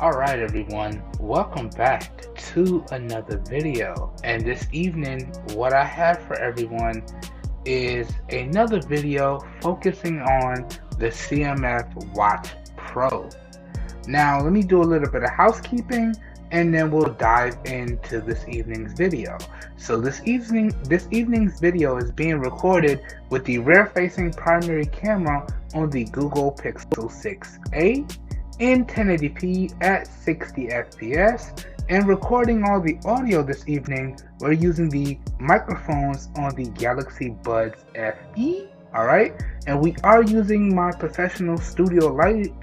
Alright everyone, welcome back to another video, and this evening what I have for everyone is another video focusing on the CMF Watch Pro. Now let me do a little bit of housekeeping and then we'll dive into this evening's video. So this evening's video is being recorded with the rear-facing primary camera on the Google Pixel 6a in 1080p at 60 fps, and recording all the audio this evening we're using the microphones on the Galaxy Buds FE. Alright, and we are using my professional studio lights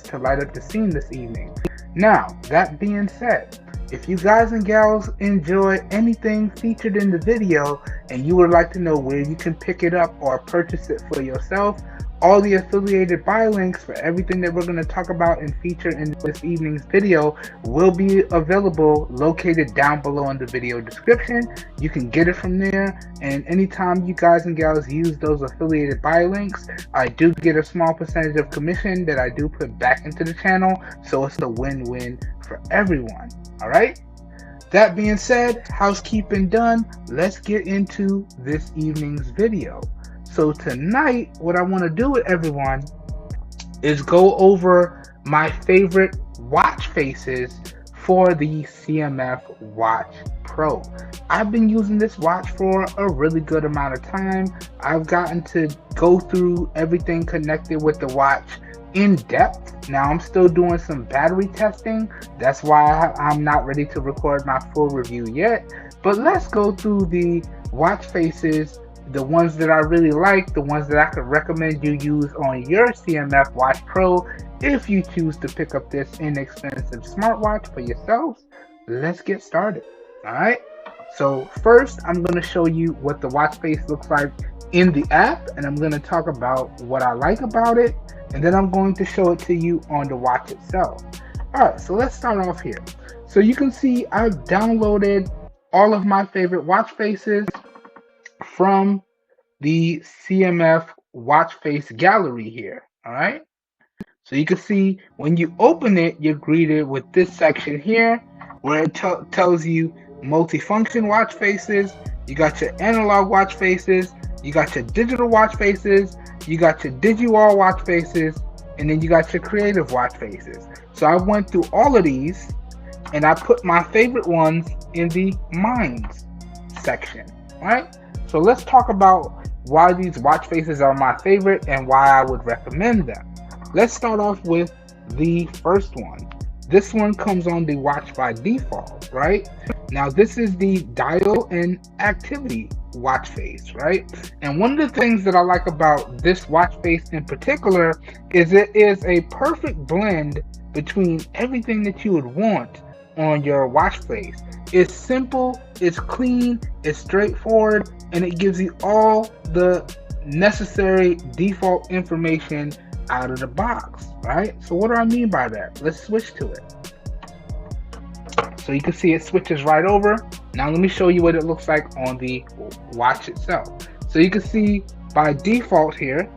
to light up the scene this evening. Now, that being said, if you guys and gals enjoy anything featured in the video and you would like to know where you can pick it up or purchase it for yourself, all the affiliated buy links for everything that we're going to talk about and feature in this evening's video will be available located down below in the video description. You can get it from there, and anytime you guys and gals use those affiliated buy links, I do get a small percentage of commission that I do put back into the channel, so it's a win-win for everyone. Alright? That being said, housekeeping done, let's get into this evening's video. So tonight, what I want to do with everyone is go over my favorite watch faces for the CMF Watch Pro. I've been using this watch for a really good amount of time. I've gotten to go through everything connected with the watch in depth. Now I'm still doing some battery testing. That's why I'm not ready to record my full review yet. But let's go through the watch faces, the ones that I really like, the ones that I could recommend you use on your CMF Watch Pro if you choose to pick up this inexpensive smartwatch for yourselves. Let's get started. Alright, so first I'm going to show you what the watch face looks like in the app, and I'm going to talk about what I like about it, and then I'm going to show it to you on the watch itself. Alright, so let's start off here. So you can see I've downloaded all of my favorite watch faces from the CMF watch face gallery here. All right, so you can see when you open it, you're greeted with this section here where it tells you multifunction watch faces, you got your analog watch faces, you got your digital watch faces, you got your DigiWall watch faces, and then you got your creative watch faces. So I went through all of these and I put my favorite ones in the Minds section. All right, so let's talk about why these watch faces are my favorite and why I would recommend them. Let's start off with the first one. This one comes on the watch by default, right? Now this is the dial and activity watch face, right? And one of the things that I like about this watch face in particular is it is a perfect blend between everything that you would want on your watch face. It's simple, it's clean, it's straightforward, and it gives you all the necessary default information out of the box, right? So what do I mean by that? Let's switch to it. So you can see it switches right over. Now let me show you what it looks like on the watch itself. So you can see by default here,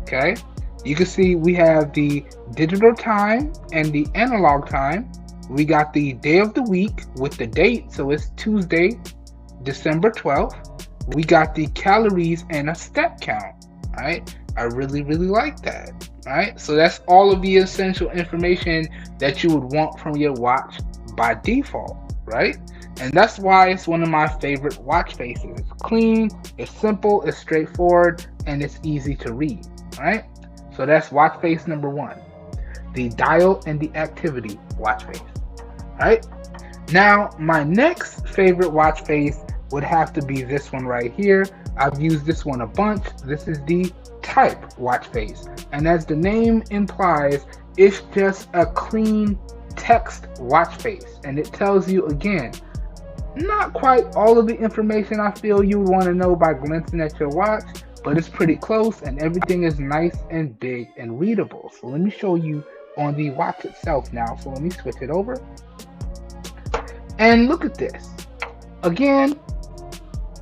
okay, you can see we have the digital time and the analog time. We got the day of the week with the date, so it's Tuesday, December 12th. We got the calories and a step count, right? I really like that, right? So that's all of the essential information that you would want from your watch by default, right? And that's why it's one of my favorite watch faces. It's clean, it's simple, it's straightforward, and it's easy to read, right? So that's watch face number one, the dial and the activity watch face. Right now, my next favorite watch face would have to be this one right here. I've used this one a bunch. This is the type watch face, and as the name implies, it's just a clean text watch face, and it tells you again not quite all of the information I feel you would want to know by glancing at your watch, but it's pretty close and everything is nice and big and readable. So let me show you on the watch itself now. So let me switch it over. And look at this. Again,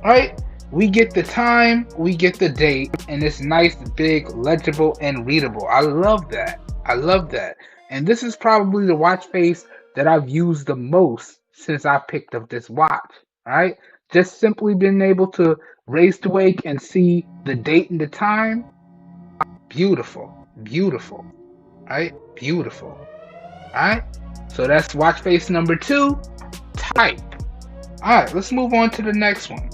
right? We get the time, we get the date, and it's nice, big, legible, and readable. I love that. I love that. And this is probably the watch face that I've used the most since I picked up this watch, right? Just simply being able to raise the wake and see the date and the time. Beautiful, beautiful, right? Beautiful, right? So that's watch face number 2, type. All right, let's move on to the next one.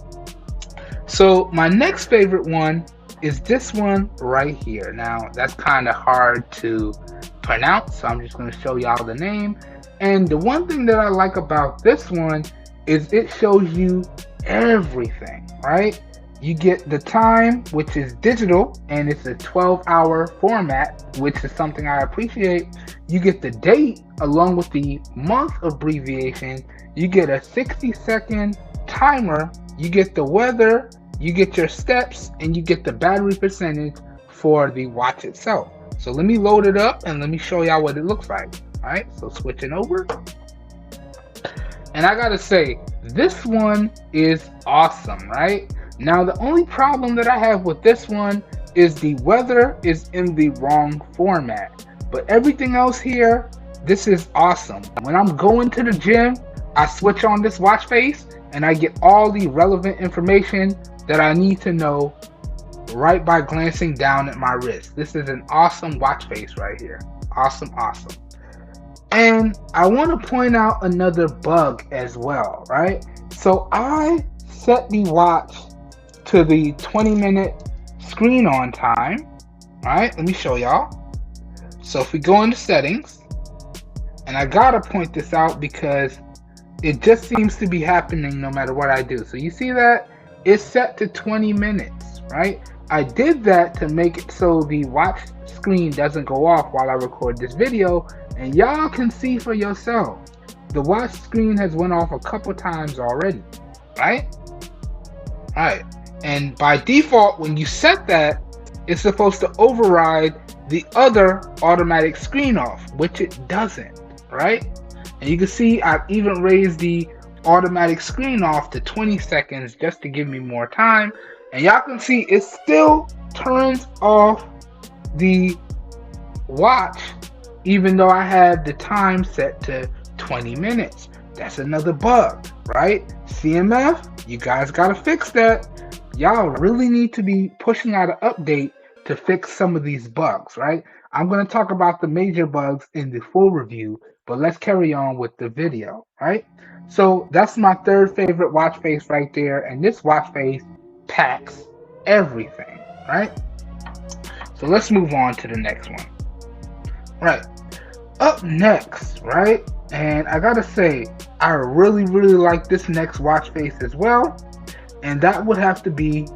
So my next favorite one is this one right here. Now that's kind of hard to pronounce, so I'm just going to show y'all the name. And the one thing that I like about this one is it shows you everything, right? You get the time, which is digital, and it's a 12-hour format, which is something I appreciate. You get the date along with the month abbreviation. You get a 60-second timer. You get the weather. You get your steps, and you get the battery percentage for the watch itself. So let me load it up and let me show y'all what it looks like. All right, so switching over. And I gotta say, this one is awesome, right? Now, the only problem that I have with this one is the weather is in the wrong format. But everything else here, this is awesome. When I'm going to the gym, I switch on this watch face and I get all the relevant information that I need to know right by glancing down at my wrist. This is an awesome watch face right here. Awesome, awesome. And I want to point out another bug as well, right? So I set the watch to the 20-minute screen on time. All right, let me show y'all. So if we go into settings, and I gotta point this out because it just seems to be happening no matter what I do. So you see that it's set to 20 minutes, right? I did that to make it so the watch screen doesn't go off while I record this video, and y'all can see for yourself. The watch screen has went off a couple times already, right? All right, and by default, when you set that, it's supposed to override the other automatic screen off, which it doesn't, right? And you can see I've even raised the automatic screen off to 20 seconds just to give me more time. And y'all can see it still turns off the watch even though I have the time set to 20 minutes. That's another bug, right? CMF, you guys gotta fix that. Y'all really need to be pushing out an update to fix some of these bugs, right? I'm gonna talk about the major bugs in the full review, but let's carry on with the video, right? So that's my third favorite watch face right there, and this watch face packs everything, right? So let's move on to the next one. Right, up next, right? And I gotta say, I really like this next watch face as well, and that would have to be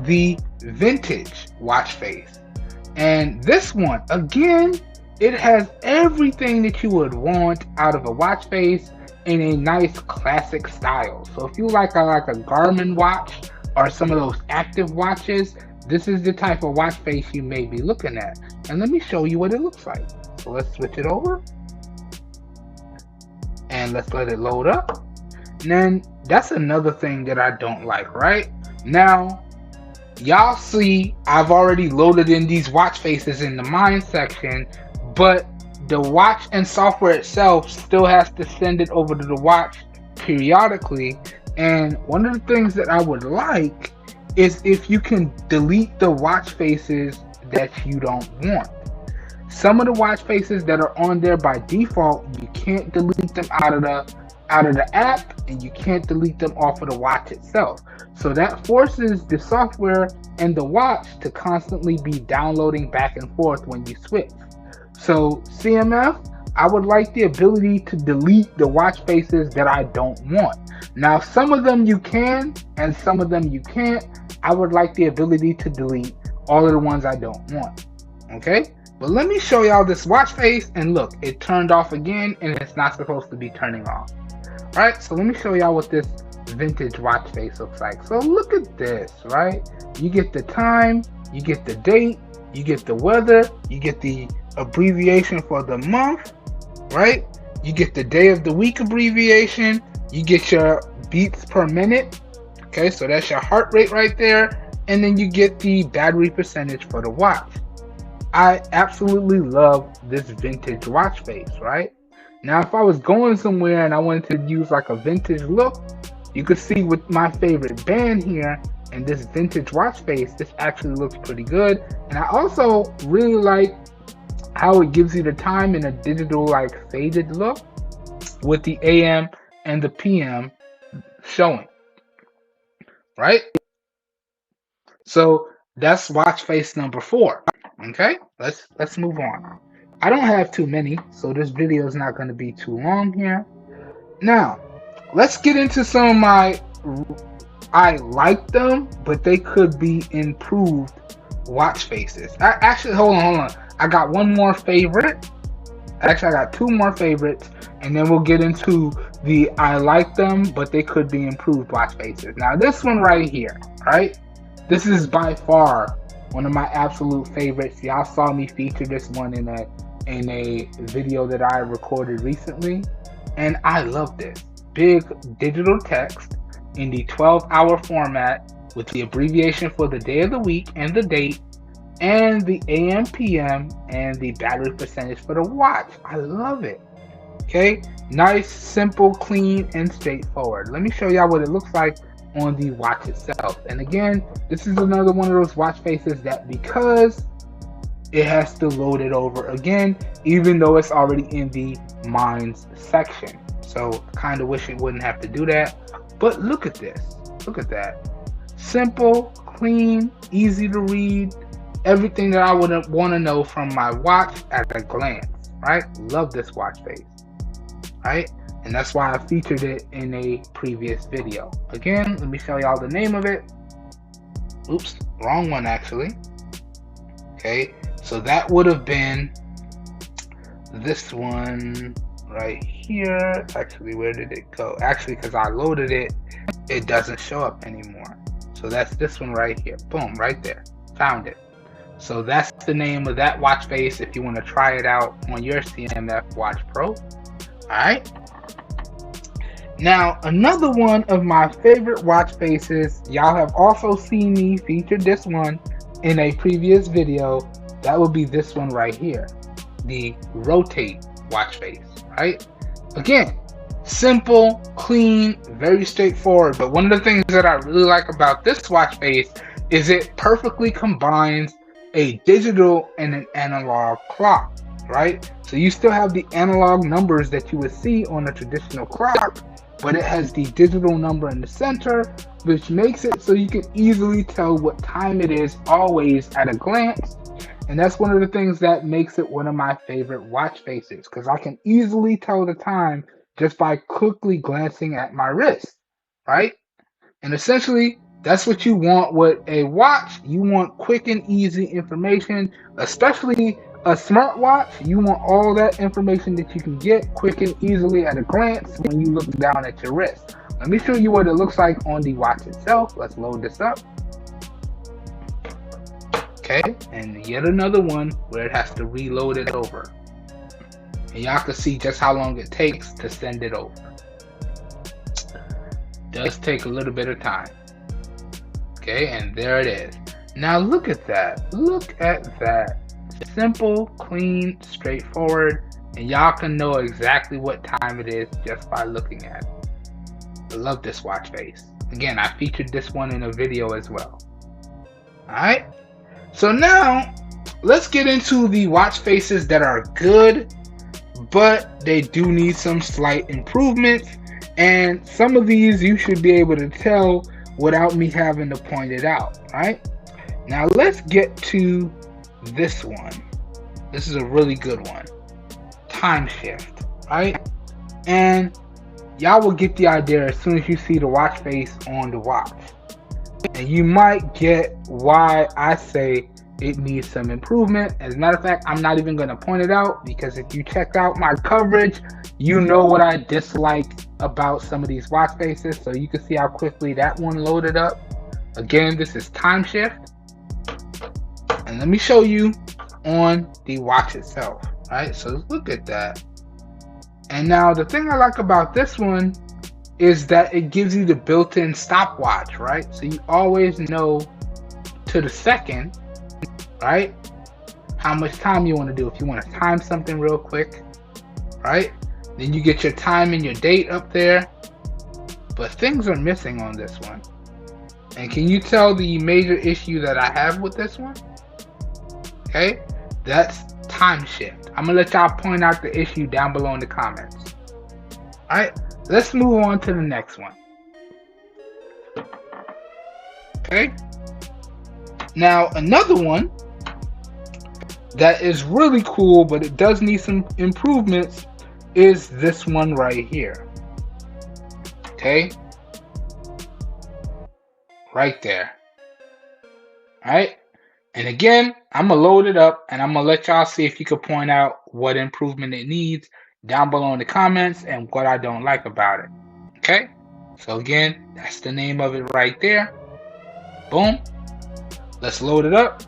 the vintage watch face. And this one, again, it has everything that you would want out of a watch face in a nice classic style. So if you like a Garmin watch or some of those active watches, this is the type of watch face you may be looking at. And let me show you what it looks like. So let's switch it over and let's let it load up. And then that's another thing that I don't like, right? Now, y'all see I've already loaded in these watch faces in the mine section, but the watch and software itself still has to send it over to the watch periodically. And one of the things that I would like is if you can delete the watch faces that you don't want. Some of the watch faces that are on there by default, you can't delete them out of the app, and you can't delete them off of the watch itself. So that forces the software and the watch to constantly be downloading back and forth when you switch. So CMF, I would like the ability to delete the watch faces that I don't want. Now, some of them you can, and some of them you can't. I would like the ability to delete all of the ones I don't want. Okay? But let me show y'all this watch face, and look, it turned off again, and it's not supposed to be turning off. Alright, so let me show y'all what this vintage watch face looks like. So look at this, right? You get the time, you get the date, you get the weather, you get the abbreviation for the month, right? You get the day of the week abbreviation, you get your beats per minute, okay, so that's your heart rate right there, and then you get the battery percentage for the watch. I absolutely love this vintage watch face, right? Now, if I was going somewhere and I wanted to use like a vintage look, you could see with my favorite band here and this vintage watch face, this actually looks pretty good. And I also really like how it gives you the time in a digital like faded look with the AM and the PM showing, right? So that's watch face number 4. Okay, let's move on. I don't have too many, so this video is not going to be too long here. Now, let's get into some of my I like them, but they could be improved watch faces. Actually, hold on. I got one more favorite. Actually, I got 2 more favorites, and then we'll get into the I like them, but they could be improved watch faces. Now, this one right here, right? This is by far one of my absolute favorites. Y'all saw me feature this one in a video that I recorded recently, and I love this. Big digital text in the 12-hour format with the abbreviation for the day of the week and the date, and the AM, PM, and the battery percentage for the watch. I love it. Okay, nice, simple, clean, and straightforward. Let me show y'all what it looks like on the watch itself. And again, this is another one of those watch faces that because it has to load it over again, even though it's already in the Minds section. So kind of wish it wouldn't have to do that. But look at this. Look at that. Simple, clean, easy to read. Everything that I would want to know from my watch at a glance, right? Love this watch face, right? And that's why I featured it in a previous video. Again, let me show y'all the name of it. Oops, wrong one actually. Okay, so that would have been this one right here. Actually, where did it go? Actually, because I loaded it, it doesn't show up anymore. So that's this one right here. Boom, right there. Found it. So that's the name of that watch face if you want to try it out on your CMF Watch Pro. Alright. Now, another one of my favorite watch faces, y'all have also seen me feature this one in a previous video. That would be this one right here. The rotate watch face, right? Again, simple, clean, very straightforward. But one of the things that I really like about this watch face is it perfectly combines a digital and an analog clock, right? So you still have the analog numbers that you would see on a traditional clock, but it has the digital number in the center, which makes it so you can easily tell what time it is always at a glance. And that's one of the things that makes it one of my favorite watch faces, because I can easily tell the time just by quickly glancing at my wrist, right? And essentially, that's what you want with a watch. You want quick and easy information, especially a smartwatch. You want all that information that you can get quick and easily at a glance when you look down at your wrist. Let me show you what it looks like on the watch itself. Let's load this up. Okay, and yet another one where it has to reload it over. And y'all can see just how long it takes to send it over. Does take a little bit of time. Okay, and there it is. Now look at that. Look at that. Simple, clean, straightforward, and y'all can know exactly what time it is just by looking at it. I love this watch face. Again, I featured this one in a video as well. Alright, so now let's get into the watch faces that are good, but they do need some slight improvements. And some of these you should be able to tell without me having to point it out, right? Now let's get to this one. This is a really good one. Time shift, right? And y'all will get the idea as soon as you see the watch face on the watch. And you might get why I say it needs some improvement. As a matter of fact, I'm not even going to point it out, because if you check out my coverage, you know what I dislike about some of these watch faces. So you can see how quickly that one loaded up. Again, this is time shift. And let me show you on the watch itself, right? So look at that. And now the thing I like about this one is that it gives you the built-in stopwatch, right? So you always know to the second, right? how much time you want to do. If you want to time something real quick, right? Then you get your time and your date up there. But things are missing on this one. And can you tell the major issue that I have with this one? Okay, that's time shift. I'm gonna let y'all point out the issue down below in the comments. Alright, let's move on to the next one. Okay, now another one that is really cool, but it does need some improvements, is this one right here. Okay, right there. Alright, and again, I'm gonna load it up and I'm gonna let y'all see if you can point out what improvement it needs down below in the comments and what I don't like about it. Okay, so again, that's the name of it right there. Boom, let's load it up.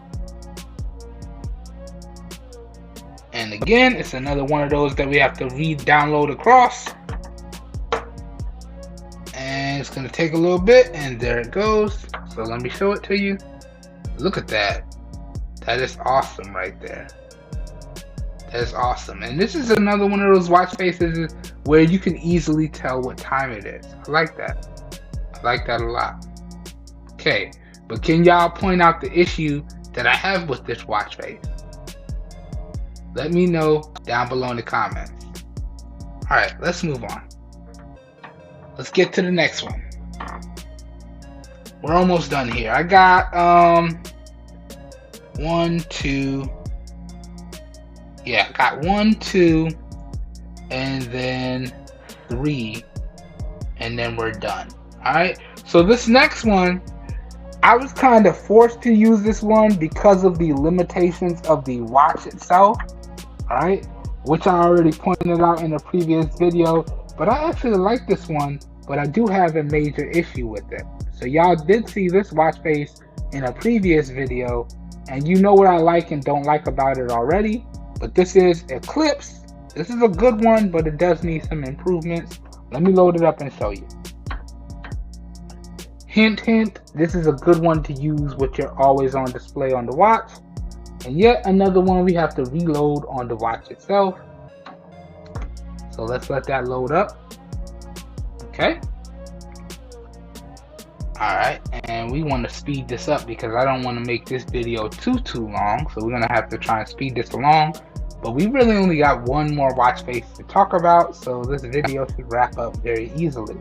And again, it's another one of those that we have to re-download across. And it's going to take a little bit, and there it goes. So let me show it to you. Look at that. That is awesome right there. That is awesome. And this is another one of those watch faces where you can easily tell what time it is. I like that. I like that a lot. Okay, but can y'all point out the issue that I have with this watch face? Let me know down below in the comments. Alright, let's move on. Let's get to the next one. We're almost done here. I got 1, 2. Yeah, I got 1, 2, and then 3, and then we're done. Alright, so this next one, I was kind of forced to use this one because of the limitations of the watch itself. Alright, which I already pointed out in a previous video, but I actually like this one, but I do have a major issue with it. So y'all did see this watch face in a previous video, and you know what I like and don't like about it already. But this is Eclipse. This is a good one, but it does need some improvements. Let me load it up and show you. Hint, hint, this is a good one to use with your always on display on the watch. And yet another one we have to reload on the watch itself. So let's let that load up. Okay. Alright, and we want to speed this up because I don't want to make this video too long. So we're going to have to try and speed this along. But we really only got one more watch face to talk about. So this video should wrap up very easily.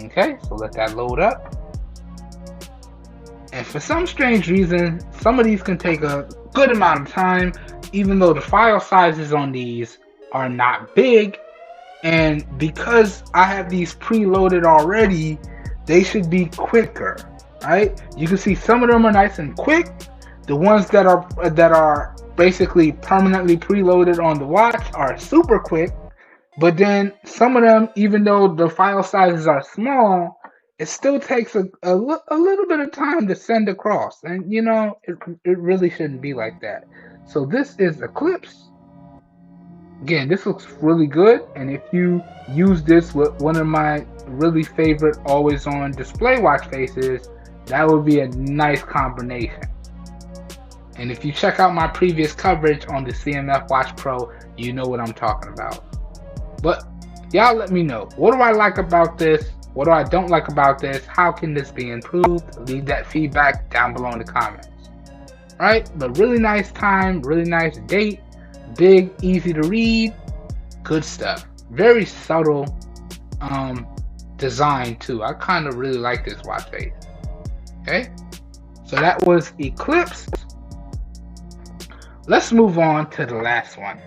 Okay, so let that load up. And for some strange reason, some of these can take a good amount of time, even though the file sizes on these are not big. And because I have these preloaded already, they should be quicker, right? You can see some of them are nice and quick. The ones that are basically permanently preloaded on the watch are super quick. But then some of them, even though the file sizes are small, it still takes a little bit of time to send across. And you know, it really shouldn't be like that. So this is Eclipse. Again, this looks really good. And if you use this with one of my really favorite always on display watch faces, that would be a nice combination. And if you check out my previous coverage on the CMF Watch Pro, you know what I'm talking about. But y'all let me know, what do I like about this? What do I don't like about this? How can this be improved? Leave that feedback down below in the comments. Right? But really nice time, really nice date, big, easy to read, good stuff. Very subtle design too. I kind of really like this watch face. Okay? So that was Eclipse. Let's move on to the last one.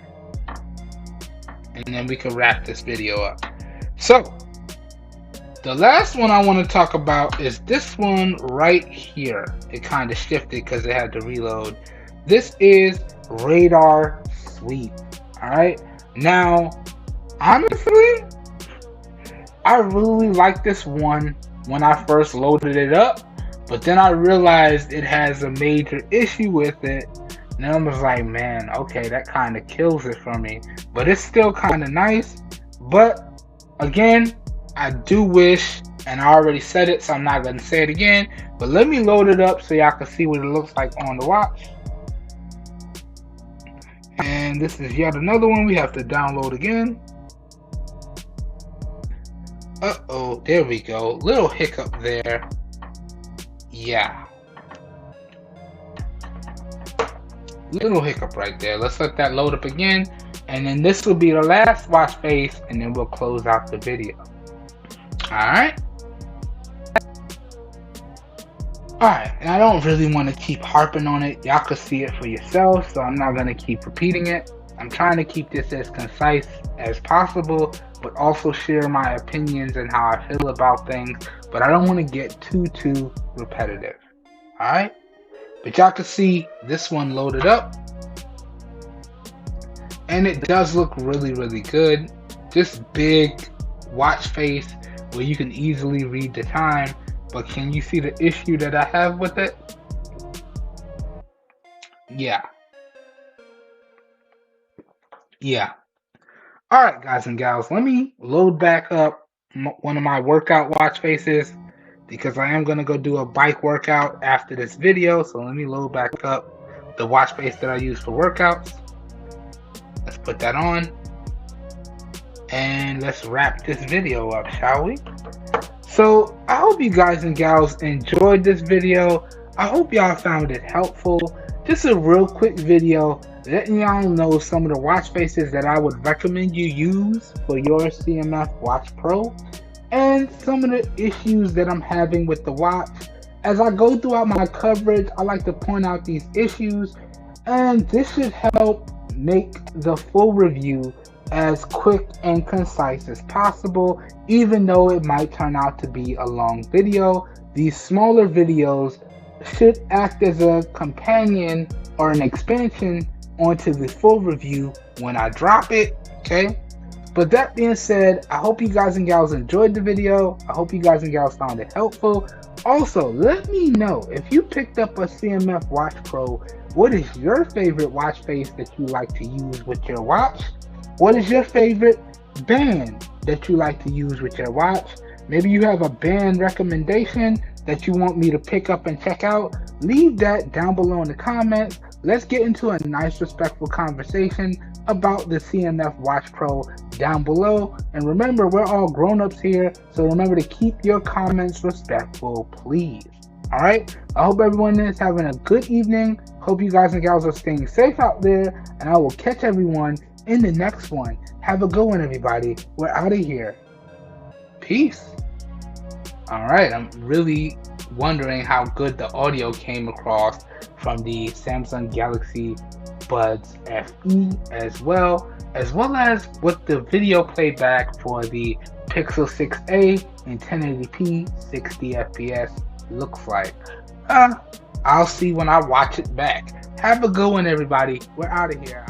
And then we can wrap this video up. So, the last one I want to talk about is this one right here. It kind of shifted because it had to reload. This is Radar Sweep. Alright. Now, honestly, I really like this one when I first loaded it up. But then I realized it has a major issue with it. And I was like, man, okay, that kind of kills it for me. But it's still kind of nice. But again, I do wish, and I already said it, so I'm not going to say it again. But let me load it up so y'all can see what it looks like on the watch. And this is yet another one we have to download again. Uh-oh, there we go. Little hiccup there. Yeah. Little hiccup right there. Let's let that load up again. And then this will be the last watch face, and then we'll close out the video. Alright? Alright, and I don't really want to keep harping on it. Y'all can see it for yourself, so I'm not going to keep repeating it. I'm trying to keep this as concise as possible, but also share my opinions and how I feel about things. But I don't want to get too repetitive. Alright? But y'all can see this one loaded up. And it does look really good. This big watch face where you can easily read the time. But can you see the issue that I have with it? Yeah. Alright guys and gals, let me load back up one of my workout watch faces, because I am going to go do a bike workout after this video. So let me load back up the watch face that I use for workouts. Let's put that on. And let's wrap this video up, shall we? So I hope you guys and gals enjoyed this video. I hope y'all found it helpful. Just a real quick video letting y'all know some of the watch faces that I would recommend you use for your CMF Watch Pro, and some of the issues that I'm having with the watch. As I go throughout my coverage, I like to point out these issues, and this should help make the full review as quick and concise as possible. Even though it might turn out to be a long video, these smaller videos should act as a companion or an expansion onto the full review when I drop it, okay? But that being said, I hope you guys and gals enjoyed the video. I hope you guys and gals found it helpful. Also, let me know if you picked up a CMF Watch Pro, what is your favorite watch face that you like to use with your watch? What is your favorite band that you like to use with your watch? Maybe you have a band recommendation that you want me to pick up and check out. Leave that down below in the comments. Let's get into a nice, respectful conversation about the CMF Watch Pro down below. And remember, we're all grown-ups here, so remember to keep your comments respectful, please. Alright? I hope everyone is having a good evening. Hope you guys and gals are staying safe out there, and I will catch everyone in the next one. Have a good one, everybody. We're out of here. Peace. Alright, I'm really wondering how good the audio came across from the Samsung Galaxy Buds FE as well as what the video playback for the Pixel 6a in 1080p 60 FPS looks like. I'll see when I watch it back. Have a good one, everybody. We're out of here.